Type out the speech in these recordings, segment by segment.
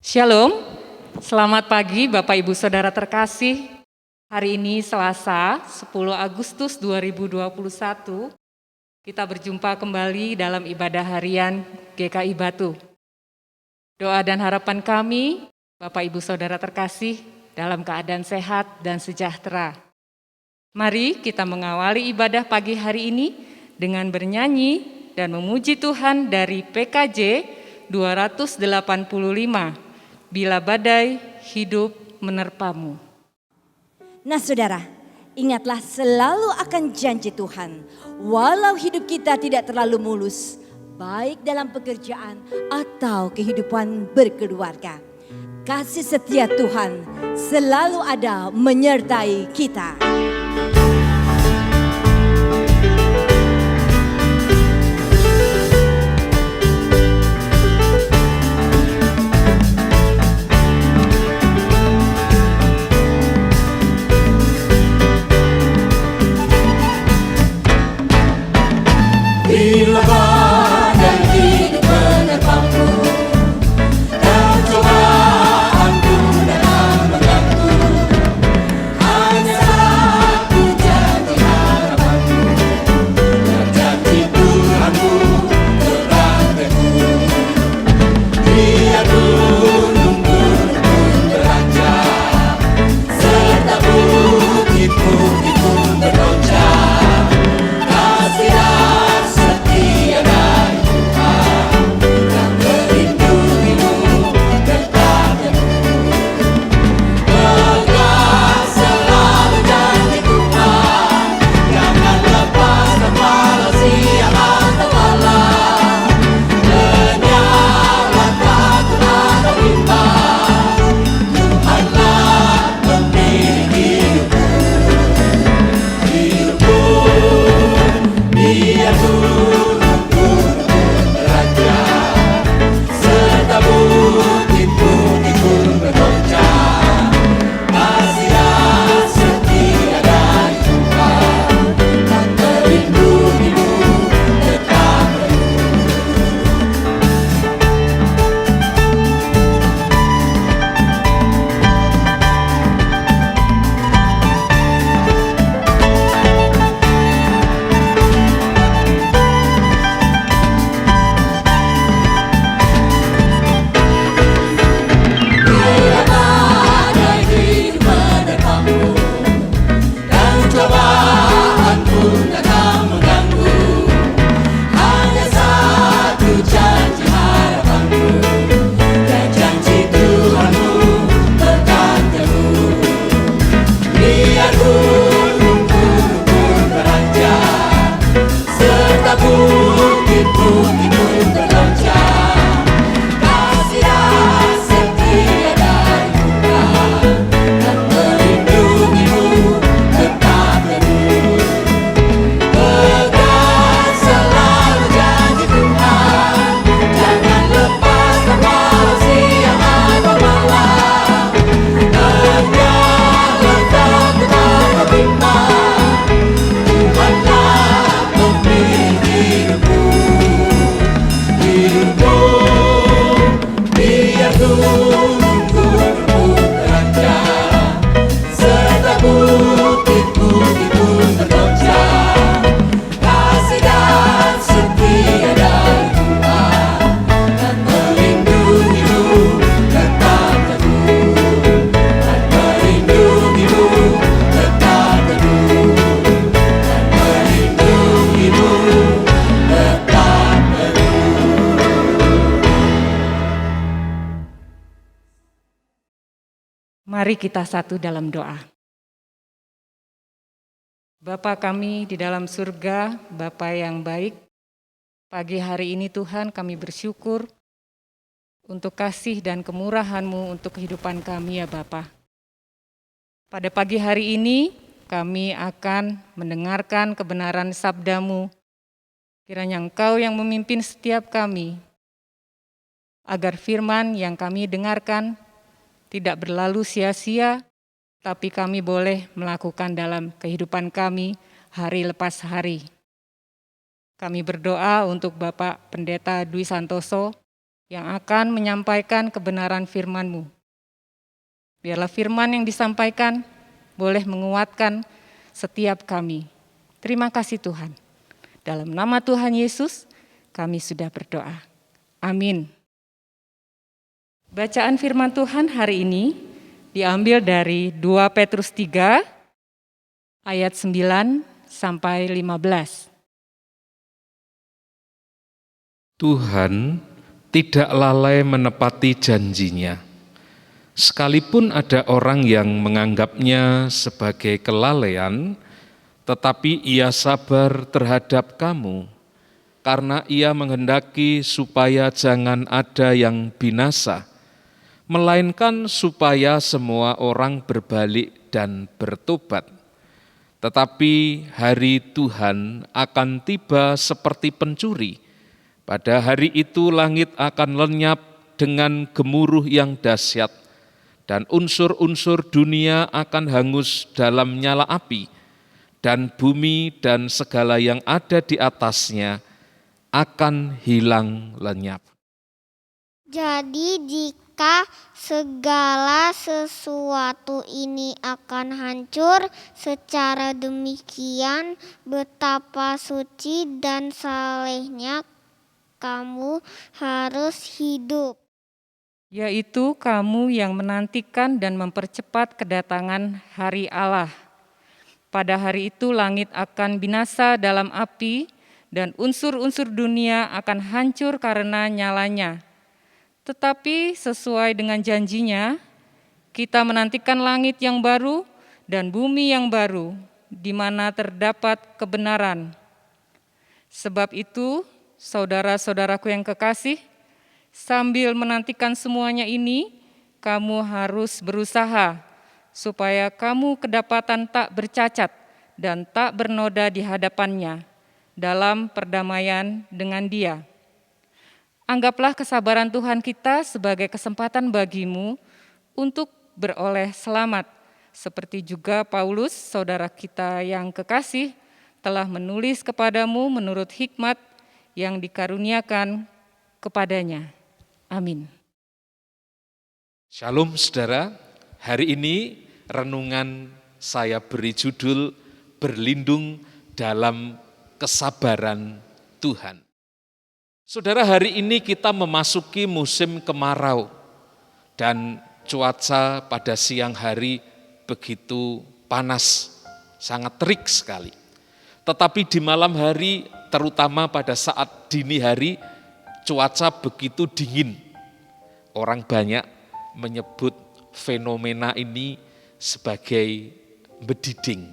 Shalom, selamat pagi Bapak Ibu Saudara terkasih. Hari ini Selasa 10 Agustus 2021, kita berjumpa kembali dalam ibadah harian GKI Batu. Doa dan harapan kami, Bapak Ibu Saudara terkasih, dalam keadaan sehat dan sejahtera. Mari kita mengawali ibadah pagi hari ini dengan bernyanyi dan memuji Tuhan dari PKJ 285. Bila badai hidup menerpamu. Nah saudara, ingatlah selalu akan janji Tuhan. Walau hidup kita tidak terlalu mulus, baik dalam pekerjaan atau kehidupan berkeluarga, kasih setia Tuhan selalu ada menyertai kita. Bila badai hidup menerpamu dan cobaanku datang mengganggu, hanya satu janji harapanku, dan janji Tuhanku terang teguh. Biar gunung-gunung beranjak, serta bukit-bukit pun bergoncang, kasih dan setia dari Tuhan yang melindungimu tetap teguh. Pegang selalu janji Tuhan, jangan lepaskan walau siang atau malam. Menyala takut atau bimbang, Tuhanlah pemilik hidupku. Biar gunung-gunung beranjak, serta bukit-bukit pun bergoncang, kasih dan setia dari Tuhan yang melindungimu tetap teguh. Bila badai hidup menerpamu dan cobaan pun datang mengganggu, hanya satu janji harapanku, dan janji Tuhanmu tekan teguh. Biar gunung-gunung pun beranjak, serta bukit-bukit pun bergoncang, kasih dan setia dari Tuhan yang melindungimu tetap teguh. Pegang selalu janji Tuhan, jangan lepaskan walau siang atau malam. Menyala takut atau bimbang, Tuhanlah pemilik hidupku. Biar gunung-gunung pun beranjak, serta bukit-bukit pun bergoncang, kasih dan setia dari Tuhan yang melindungimu tetap teguh, dan melindungimu tetap teguh, dan melindungimu tetap teguh. Mari kita satu dalam doa. Bapa kami di dalam surga, Bapa yang baik, pagi hari ini Tuhan kami bersyukur untuk kasih dan kemurahan-Mu untuk kehidupan kami ya Bapa. Pada pagi hari ini kami akan mendengarkan kebenaran sabda-Mu. Kiranya Engkau yang memimpin setiap kami, agar firman yang kami dengarkan tidak berlalu sia-sia, tapi kami boleh melakukan dalam kehidupan kami hari lepas hari. Kami berdoa untuk Bapak Pendeta Dwi Santoso, yang akan menyampaikan kebenaran firman-Mu. Biarlah firman yang disampaikan boleh menguatkan setiap kami. Terima kasih Tuhan. Dalam nama Tuhan Yesus, kami sudah berdoa. Amin. Bacaan firman Tuhan hari ini diambil dari 2 Petrus 3 ayat 9 sampai 15. Tuhan tidak lalai menepati janjinya. Sekalipun ada orang yang menganggapnya sebagai kelalaian, tetapi ia sabar terhadap kamu, karena ia menghendaki supaya jangan ada yang binasa, melainkan supaya semua orang berbalik dan bertobat. Tetapi hari Tuhan akan tiba seperti pencuri. Pada hari itu langit akan lenyap dengan gemuruh yang dahsyat, dan unsur-unsur dunia akan hangus dalam nyala api, dan bumi dan segala yang ada di atasnya akan hilang lenyap. Jadi jika segala sesuatu ini akan hancur, secara demikian betapa suci dan salehnya kamu harus hidup. Yaitu kamu yang menantikan dan mempercepat kedatangan hari Allah. Pada hari itu langit akan binasa dalam api dan unsur-unsur dunia akan hancur karena nyalanya. Tetapi sesuai dengan janjinya, kita menantikan langit yang baru dan bumi yang baru, di mana terdapat kebenaran. Sebab itu, saudara-saudaraku yang kekasih, sambil menantikan semuanya ini, kamu harus berusaha supaya kamu kedapatan tak bercacat dan tak bernoda di hadapannya dalam perdamaian dengan Dia. Anggaplah kesabaran Tuhan kita sebagai kesempatan bagimu untuk beroleh selamat, seperti juga Paulus, saudara kita yang kekasih, telah menulis kepadamu menurut hikmat yang dikaruniakan kepadanya. Amin. Shalom saudara, hari ini renungan saya beri judul Berlindung dalam Kesabaran Tuhan. Saudara, hari ini kita memasuki musim kemarau dan cuaca pada siang hari begitu panas, sangat terik sekali. Tetapi di malam hari, terutama pada saat dini hari, cuaca begitu dingin. Orang banyak menyebut fenomena ini sebagai bediding.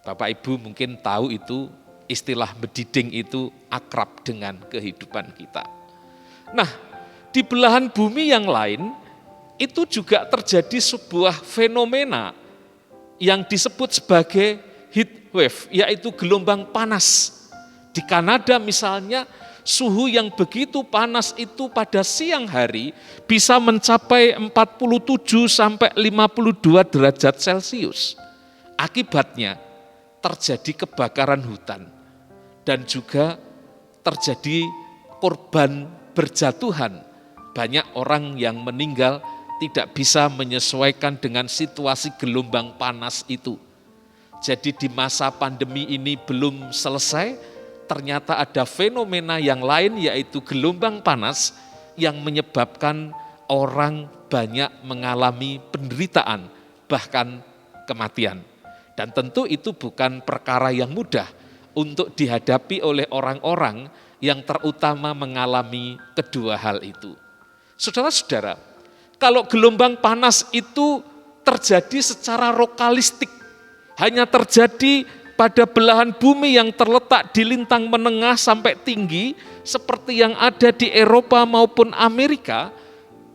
Bapak Ibu mungkin tahu itu, istilah bediding itu akrab dengan kehidupan kita. Nah, di belahan bumi yang lain, itu juga terjadi sebuah fenomena yang disebut sebagai heat wave, yaitu gelombang panas. Di Kanada misalnya, suhu yang begitu panas itu pada siang hari bisa mencapai 47 sampai 52 derajat Celcius. Akibatnya terjadi kebakaran hutan dan juga terjadi korban berjatuhan. Banyak orang yang meninggal tidak bisa menyesuaikan dengan situasi gelombang panas itu. Jadi di masa pandemi ini belum selesai, ternyata ada fenomena yang lain yaitu gelombang panas yang menyebabkan orang banyak mengalami penderitaan, bahkan kematian. Dan tentu itu bukan perkara yang mudah untuk dihadapi oleh orang-orang yang terutama mengalami kedua hal itu. Saudara-saudara, kalau gelombang panas itu terjadi secara lokalistik, hanya terjadi pada belahan bumi yang terletak di lintang menengah sampai tinggi, seperti yang ada di Eropa maupun Amerika,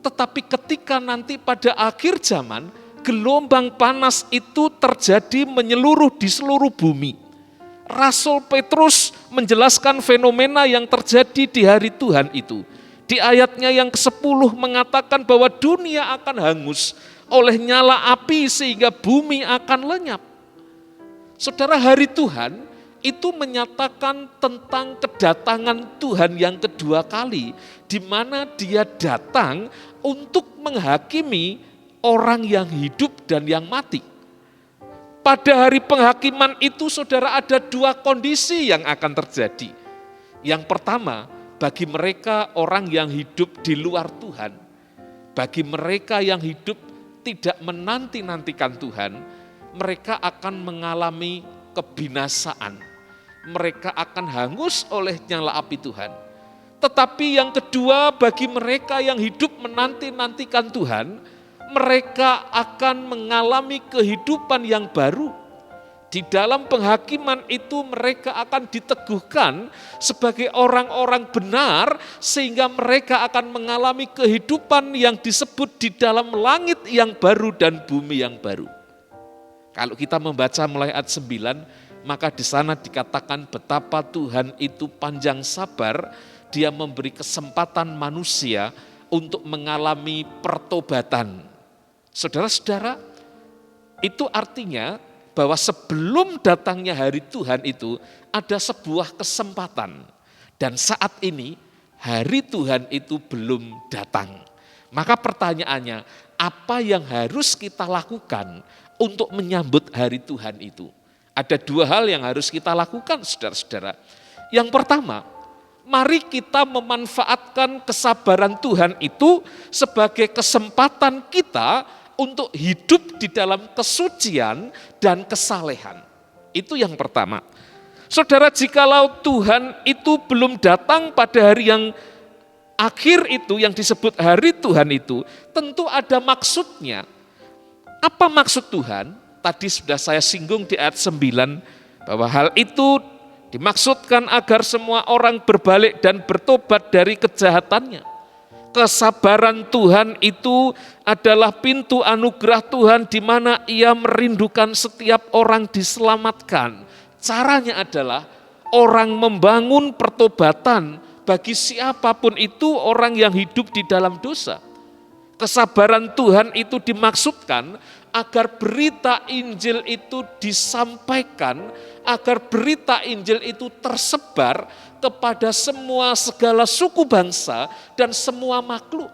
tetapi ketika nanti pada akhir zaman, gelombang panas itu terjadi menyeluruh di seluruh bumi. Rasul Petrus menjelaskan fenomena yang terjadi di hari Tuhan itu. Di ayatnya yang ke-10 mengatakan bahwa dunia akan hangus oleh nyala api sehingga bumi akan lenyap. Saudara, hari Tuhan itu menyatakan tentang kedatangan Tuhan yang kedua kali, di mana Dia datang untuk menghakimi orang yang hidup dan yang mati. Pada hari penghakiman itu, saudara, ada dua kondisi yang akan terjadi. Yang pertama, bagi mereka orang yang hidup di luar Tuhan, bagi mereka yang hidup tidak menanti-nantikan Tuhan, mereka akan mengalami kebinasaan. Mereka akan hangus oleh nyala api Tuhan. Tetapi yang kedua, bagi mereka yang hidup menanti-nantikan Tuhan, mereka akan mengalami kehidupan yang baru. Di dalam penghakiman itu mereka akan diteguhkan sebagai orang-orang benar, sehingga mereka akan mengalami kehidupan yang disebut di dalam langit yang baru dan bumi yang baru. Kalau kita membaca mulai ayat 9, maka di sana dikatakan betapa Tuhan itu panjang sabar, Dia memberi kesempatan manusia untuk mengalami pertobatan. Saudara-saudara, itu artinya bahwa sebelum datangnya hari Tuhan itu ada sebuah kesempatan. Dan saat ini hari Tuhan itu belum datang. Maka pertanyaannya, apa yang harus kita lakukan untuk menyambut hari Tuhan itu? Ada dua hal yang harus kita lakukan, saudara-saudara. Yang pertama, mari kita memanfaatkan kesabaran Tuhan itu sebagai kesempatan kita untuk hidup di dalam kesucian dan kesalehan. Itu yang pertama. Saudara, jikalau Tuhan itu belum datang pada hari yang akhir itu, yang disebut hari Tuhan itu, tentu ada maksudnya. Apa maksud Tuhan? Tadi sudah saya singgung di ayat 9, bahwa hal itu dimaksudkan agar semua orang berbalik dan bertobat dari kejahatannya. Kesabaran Tuhan itu adalah pintu anugerah Tuhan di mana Ia merindukan setiap orang diselamatkan. Caranya adalah orang membangun pertobatan bagi siapapun itu orang yang hidup di dalam dosa. Kesabaran Tuhan itu dimaksudkan agar berita Injil itu disampaikan, agar berita Injil itu tersebar kepada semua segala suku bangsa dan semua makhluk.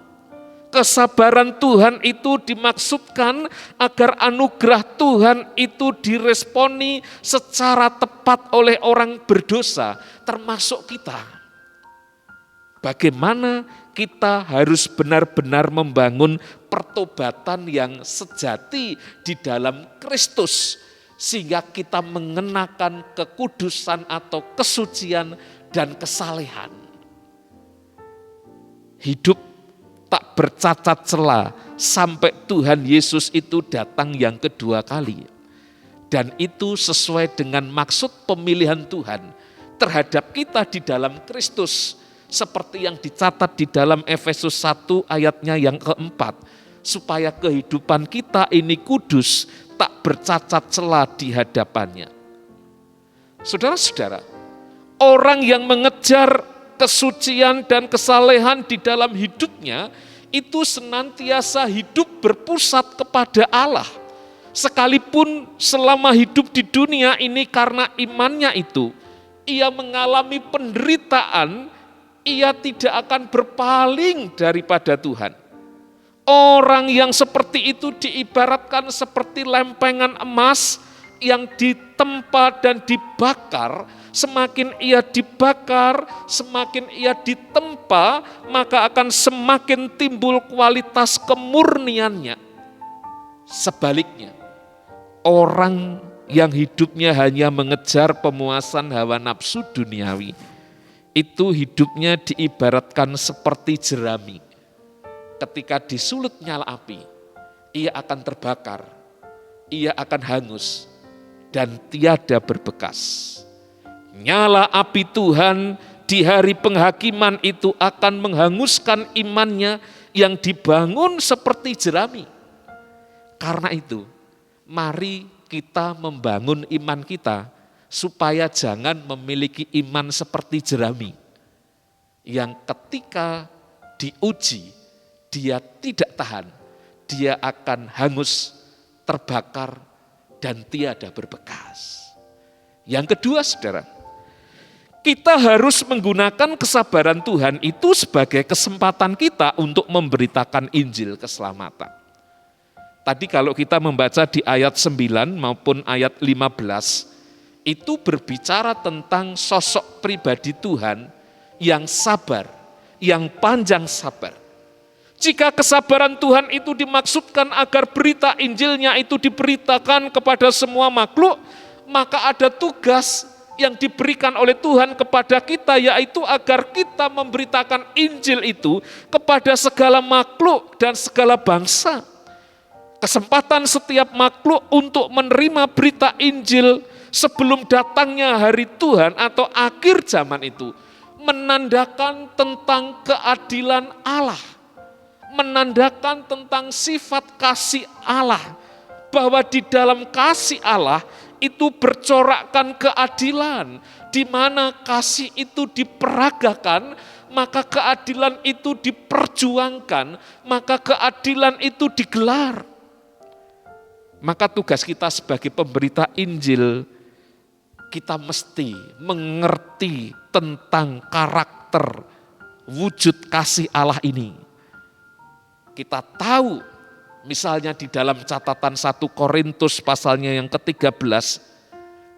Kesabaran Tuhan itu dimaksudkan agar anugerah Tuhan itu diresponi secara tepat oleh orang berdosa, termasuk kita. Bagaimana kita harus benar-benar membangun pertobatan yang sejati di dalam Kristus, sehingga kita mengenakan kekudusan atau kesucian dan kesalehan. Hidup tak bercacat celah sampai Tuhan Yesus itu datang yang kedua kali. Dan itu sesuai dengan maksud pemilihan Tuhan terhadap kita di dalam Kristus, seperti yang dicatat di dalam Efesus 1 ayatnya yang keempat, supaya kehidupan kita ini kudus, tak bercacat celah di hadapannya. Saudara-saudara, orang yang mengejar kesucian dan kesalehan di dalam hidupnya, itu senantiasa hidup berpusat kepada Allah. Sekalipun selama hidup di dunia ini karena imannya itu, ia mengalami penderitaan, ia tidak akan berpaling daripada Tuhan. Orang yang seperti itu diibaratkan seperti lempengan emas yang ditempa dan dibakar. Semakin ia dibakar, semakin ia ditempa, maka akan semakin timbul kualitas kemurniannya. Sebaliknya, orang yang hidupnya hanya mengejar pemuasan hawa nafsu duniawi, itu hidupnya diibaratkan seperti jerami. Ketika disulut nyala api, ia akan terbakar, ia akan hangus, dan tiada berbekas. Nyala api Tuhan di hari penghakiman itu akan menghanguskan imannya yang dibangun seperti jerami. Karena itu, mari kita membangun iman kita supaya jangan memiliki iman seperti jerami yang ketika diuji dia tidak tahan, dia akan hangus, terbakar, dan tiada berbekas. Yang kedua, saudara, kita harus menggunakan kesabaran Tuhan itu sebagai kesempatan kita untuk memberitakan Injil keselamatan. Tadi kalau kita membaca di ayat 9 maupun ayat 15, itu berbicara tentang sosok pribadi Tuhan yang sabar, yang panjang sabar. Jika kesabaran Tuhan itu dimaksudkan agar berita Injilnya itu diberitakan kepada semua makhluk, maka ada tugas yang diberikan oleh Tuhan kepada kita, yaitu agar kita memberitakan Injil itu kepada segala makhluk dan segala bangsa. Kesempatan setiap makhluk untuk menerima berita Injil sebelum datangnya hari Tuhan atau akhir zaman itu menandakan tentang keadilan Allah, menandakan tentang sifat kasih Allah, bahwa di dalam kasih Allah itu bercorakkan keadilan, di mana kasih itu diperagakan, maka keadilan itu diperjuangkan, maka keadilan itu digelar. Maka tugas kita sebagai pemberita Injil, kita mesti mengerti tentang karakter wujud kasih Allah ini. Kita tahu misalnya di dalam catatan 1 Korintus pasalnya yang ke-13,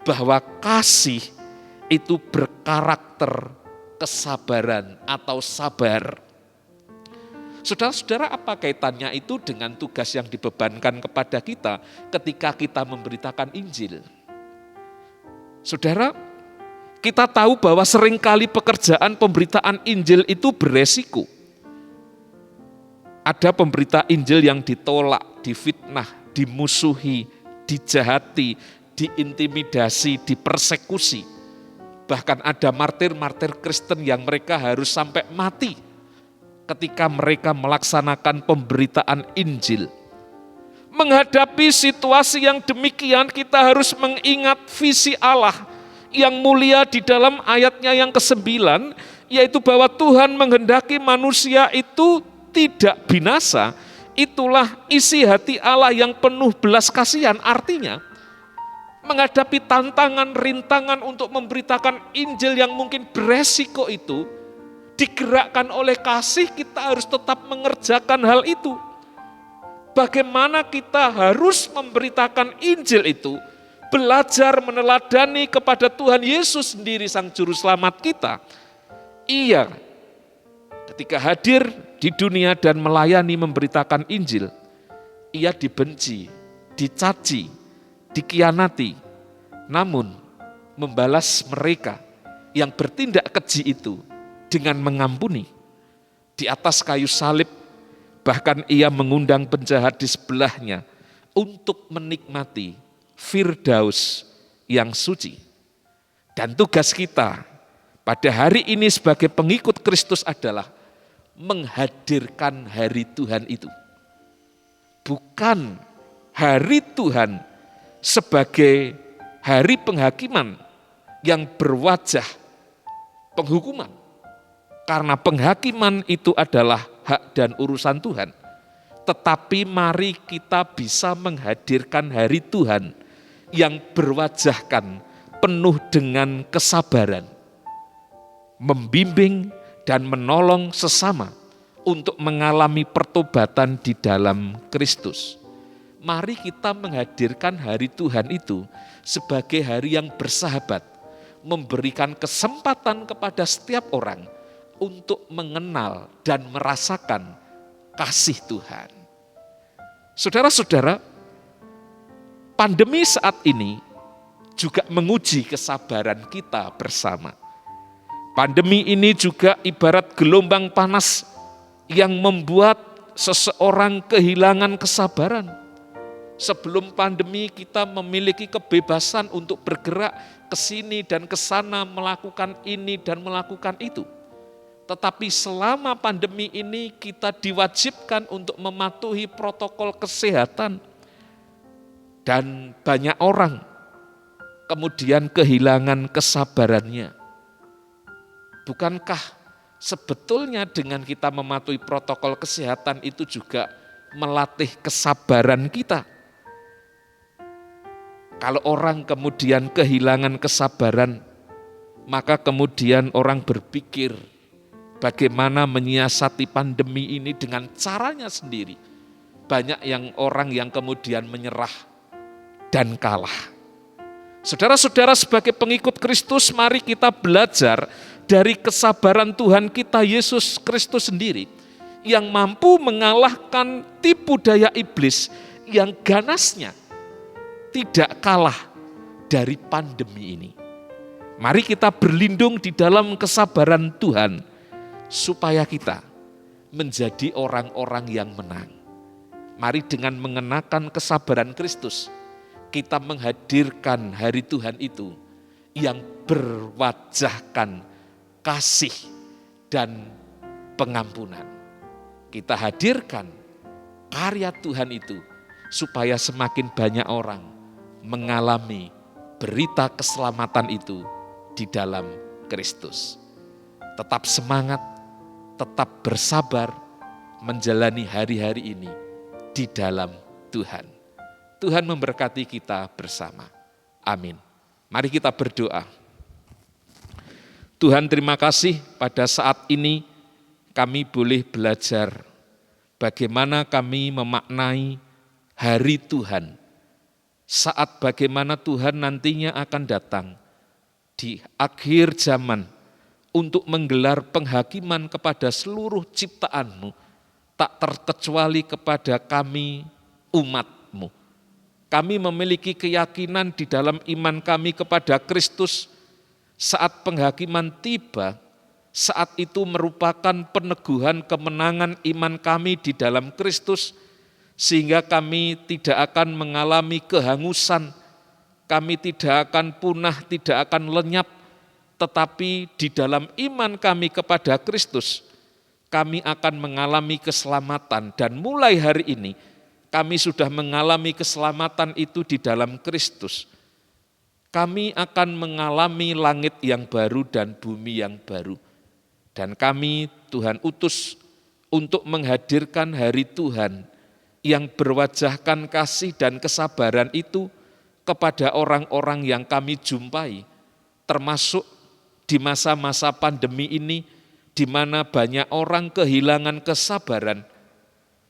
bahwa kasih itu berkarakter kesabaran atau sabar. Saudara-saudara, apa kaitannya itu dengan tugas yang dibebankan kepada kita ketika kita memberitakan Injil? Saudara, kita tahu bahwa seringkali pekerjaan pemberitaan Injil itu beresiko. Ada pemberita Injil yang ditolak, difitnah, dimusuhi, dijahati, diintimidasi, dipersekusi. Bahkan ada martir-martir Kristen yang mereka harus sampai mati ketika mereka melaksanakan pemberitaan Injil. Menghadapi situasi yang demikian, kita harus mengingat visi Allah yang mulia di dalam ayatnya yang ke-9, yaitu bahwa Tuhan menghendaki manusia itu tidak binasa. Itulah isi hati Allah yang penuh belas kasihan. Artinya, menghadapi tantangan, rintangan untuk memberitakan Injil yang mungkin beresiko itu, digerakkan oleh kasih, kita harus tetap mengerjakan hal itu. Bagaimana kita harus memberitakan Injil itu, belajar meneladani kepada Tuhan Yesus sendiri, Sang Juru Selamat kita. Ia ketika hadir di dunia dan melayani memberitakan Injil, ia dibenci, dicaci, dikianati, namun membalas mereka yang bertindak keji itu dengan mengampuni. Di atas kayu salib, bahkan ia mengundang penjahat di sebelahnya untuk menikmati Firdaus yang suci. Dan tugas kita pada hari ini sebagai pengikut Kristus adalah menghadirkan hari Tuhan itu. Bukan hari Tuhan sebagai hari penghakiman yang berwajah penghukuman. Karena penghakiman itu adalah hak dan urusan Tuhan. Tetapi mari kita bisa menghadirkan hari Tuhan yang berwajahkan penuh dengan kesabaran, membimbing dan menolong sesama untuk mengalami pertobatan di dalam Kristus. Mari kita menghadirkan hari Tuhan itu sebagai hari yang bersahabat, memberikan kesempatan kepada setiap orang untuk mengenal dan merasakan kasih Tuhan. Saudara-saudara, pandemi saat ini juga menguji kesabaran kita bersama. Pandemi ini juga ibarat gelombang panas yang membuat seseorang kehilangan kesabaran. Sebelum pandemi kita memiliki kebebasan untuk bergerak ke sini dan ke sana, melakukan ini dan melakukan itu. Tetapi selama pandemi ini kita diwajibkan untuk mematuhi protokol kesehatan. Dan banyak orang kemudian kehilangan kesabarannya. Bukankah sebetulnya dengan kita mematuhi protokol kesehatan itu juga melatih kesabaran kita? Kalau orang kemudian kehilangan kesabaran, maka kemudian orang berpikir bagaimana menyiasati pandemi ini dengan caranya sendiri. Banyak orang yang kemudian menyerah dan kalah. Saudara-saudara, sebagai pengikut Kristus, mari kita belajar dari kesabaran Tuhan kita Yesus Kristus sendiri, yang mampu mengalahkan tipu daya iblis yang ganasnya tidak kalah dari pandemi ini. Mari kita berlindung di dalam kesabaran Tuhan, supaya kita menjadi orang-orang yang menang. Mari dengan mengenakan kesabaran Kristus, kita menghadirkan hari Tuhan itu yang berwajahkan kasih dan pengampunan. Kita hadirkan karya Tuhan itu supaya semakin banyak orang mengalami berita keselamatan itu di dalam Kristus. Tetap semangat, tetap bersabar menjalani hari-hari ini di dalam Tuhan. Tuhan memberkati kita bersama. Amin. Mari kita berdoa. Tuhan, terima kasih pada saat ini kami boleh belajar bagaimana kami memaknai hari Tuhan. Saat bagaimana Tuhan nantinya akan datang di akhir zaman untuk menggelar penghakiman kepada seluruh ciptaan-Mu, tak terkecuali kepada kami umat-Mu. Kami memiliki keyakinan di dalam iman kami kepada Kristus. Saat penghakiman tiba, saat itu merupakan peneguhan kemenangan iman kami di dalam Kristus, sehingga kami tidak akan mengalami kehangusan, kami tidak akan punah, tidak akan lenyap, tetapi di dalam iman kami kepada Kristus, kami akan mengalami keselamatan. Dan mulai hari ini, kami sudah mengalami keselamatan itu di dalam Kristus. Kami akan mengalami langit yang baru dan bumi yang baru. Dan kami Tuhan utus untuk menghadirkan hari Tuhan yang berwajahkan kasih dan kesabaran itu kepada orang-orang yang kami jumpai, termasuk di masa-masa pandemi ini, di mana banyak orang kehilangan kesabaran.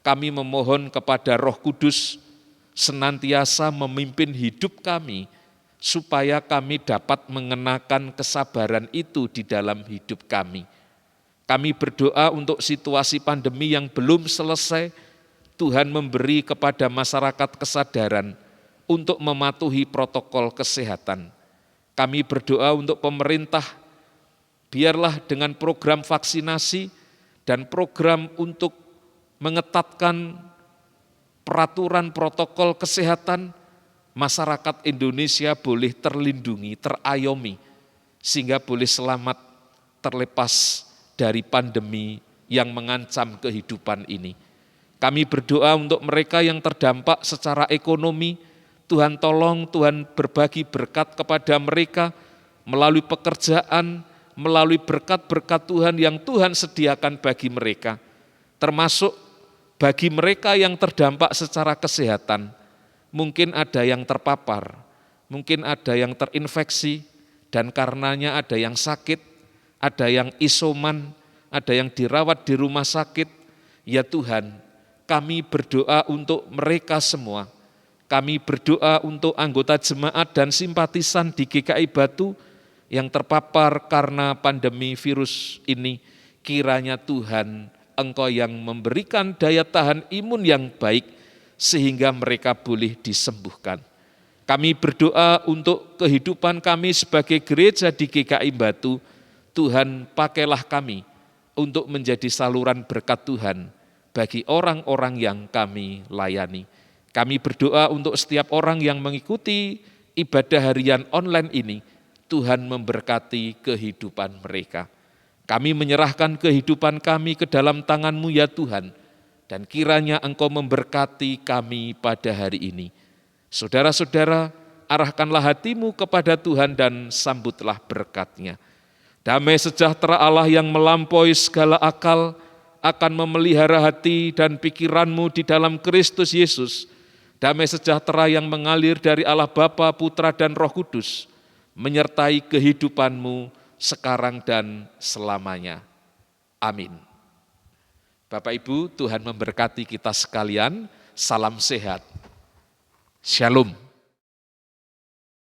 Kami memohon kepada Roh Kudus senantiasa memimpin hidup kami, supaya kami dapat mengenakan kesabaran itu di dalam hidup kami. Kami berdoa untuk situasi pandemi yang belum selesai, Tuhan memberi kepada masyarakat kesadaran untuk mematuhi protokol kesehatan. Kami berdoa untuk pemerintah, biarlah dengan program vaksinasi dan program untuk mengetatkan peraturan protokol kesehatan, masyarakat Indonesia boleh terlindungi, terayomi, sehingga boleh selamat terlepas dari pandemi yang mengancam kehidupan ini. Kami berdoa untuk mereka yang terdampak secara ekonomi, Tuhan tolong, Tuhan berbagi berkat kepada mereka melalui pekerjaan, melalui berkat-berkat Tuhan yang Tuhan sediakan bagi mereka. Termasuk bagi mereka yang terdampak secara kesehatan, mungkin ada yang terpapar, mungkin ada yang terinfeksi, dan karenanya ada yang sakit, ada yang isoman, ada yang dirawat di rumah sakit. Ya Tuhan, kami berdoa untuk mereka semua. Kami berdoa untuk anggota jemaat dan simpatisan di GKI Batu yang terpapar karena pandemi virus ini. Kiranya Tuhan, Engkau yang memberikan daya tahan imun yang baik sehingga mereka boleh disembuhkan. Kami berdoa untuk kehidupan kami sebagai gereja di GKI Batu. Tuhan, pakailah kami untuk menjadi saluran berkat Tuhan bagi orang-orang yang kami layani. Kami berdoa untuk setiap orang yang mengikuti ibadah harian online ini, Tuhan memberkati kehidupan mereka. Kami menyerahkan kehidupan kami ke dalam tangan-Mu ya Tuhan, dan kiranya Engkau memberkati kami pada hari ini. Saudara-saudara, arahkanlah hatimu kepada Tuhan dan sambutlah berkat-Nya. Damai sejahtera Allah yang melampaui segala akal akan memelihara hati dan pikiranmu di dalam Kristus Yesus, Damai sejahtera yang mengalir dari Allah Bapa, Putra, dan Roh Kudus menyertai kehidupanmu sekarang dan selamanya. Amin. Bapak Ibu, Tuhan memberkati kita sekalian. Salam sehat. Shalom.